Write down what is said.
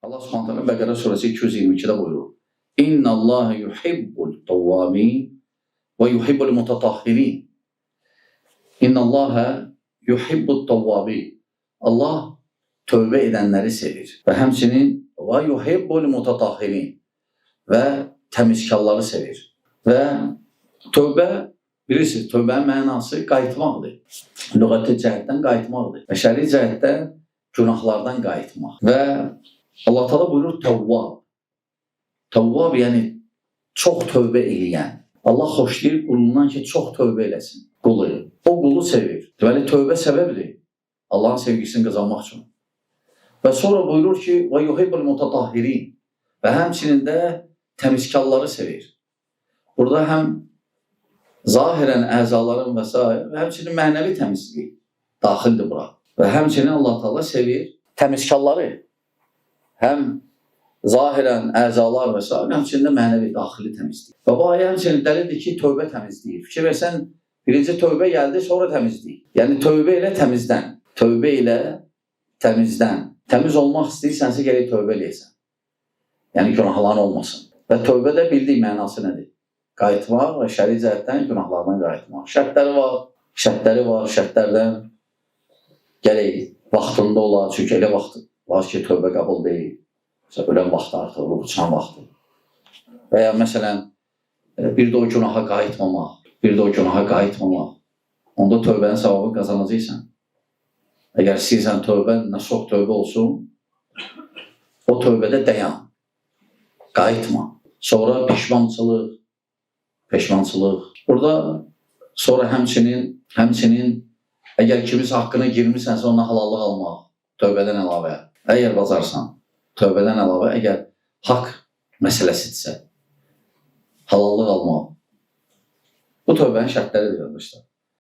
Allah Subhanahu taala Bəqərə surəsi 222-də buyurur: İnnallaha yuhibbul tawwabin və yuhibbul mutatahhirin. İnnallaha yuhibbut tawwabin. Allah tövbə edənləri sevir və həmçinin və yuhibbul mutatahhirin və təmizkarları sevir. Və tövbə, bilirsiniz, tövbənin mənası qayıtmaqdır. Lüğəti cəhətdən qayıtmaqdır. Və şəri cəhətdən günahlardan qayıtmaq. Və Allah Teala buyurur Tevvab. Tevvab yəni çox tövbə eləyən. Allah xoşlayır qulundan ki, çox tövbə eləsin. Qulu. O qulu sevir. Deməli, tövbə səbəbdir. Allahın sevgisini qazanmaq üçün. Və sonra buyurur ki, və yuhibbul mutatahhirin. Və həmçinin də təmizkarları sevir. Burada həm zahirən əzaların və s. və həmçinin mənəvi təmizlik daxildir bura. Və həmçinin Allah Teala sevir təmizkarları. Həm zahirən əzalar və s. həmçinin də mənəvi daxili təmizlik. Və bu ayə həmçinin dəlildir ki, tövbə təmizliyir. Fikir versən, birinci tövbə gəldi, sonra təmizlik. Yəni tövbə ilə təmizdən. Tövbə ilə təmizdən. Təmiz olmaq istəyirsənsə gərək tövbə eləyəsən. Yəni günahların olmasın. Və tövbə də bildiyi mənası nədir? Qayıtmaq və şəri cəhətdən günahlardan qayıtmaq. Şərtləri var, şərtlərdən gərək vaxtında olar. Çünki elə vaxt var ki, tövbə qəbul deyil. Məsələn, ölən vaxtı artıq, ruh uçan vaxtı. Və ya məsələn, bir də o günaha qayıtmamaq. Onda tövbənin savabını qazanacaqsan. Əgər istəyirsən tövbən nə çox tövbə olsun, o tövbədə dayan, qayıtma. Sonra peşmançılıq. Burada sonra həmçinin əgər kimisə haqqına girmişsənsə ondan halallıq almaq, tövbədən əlavə. Əgər bacarsan, tövbədən əlavə, əgər haqq məsələsidirsə, halallıq almaq. Bu tövbənin şərtləridir, qardaşlar.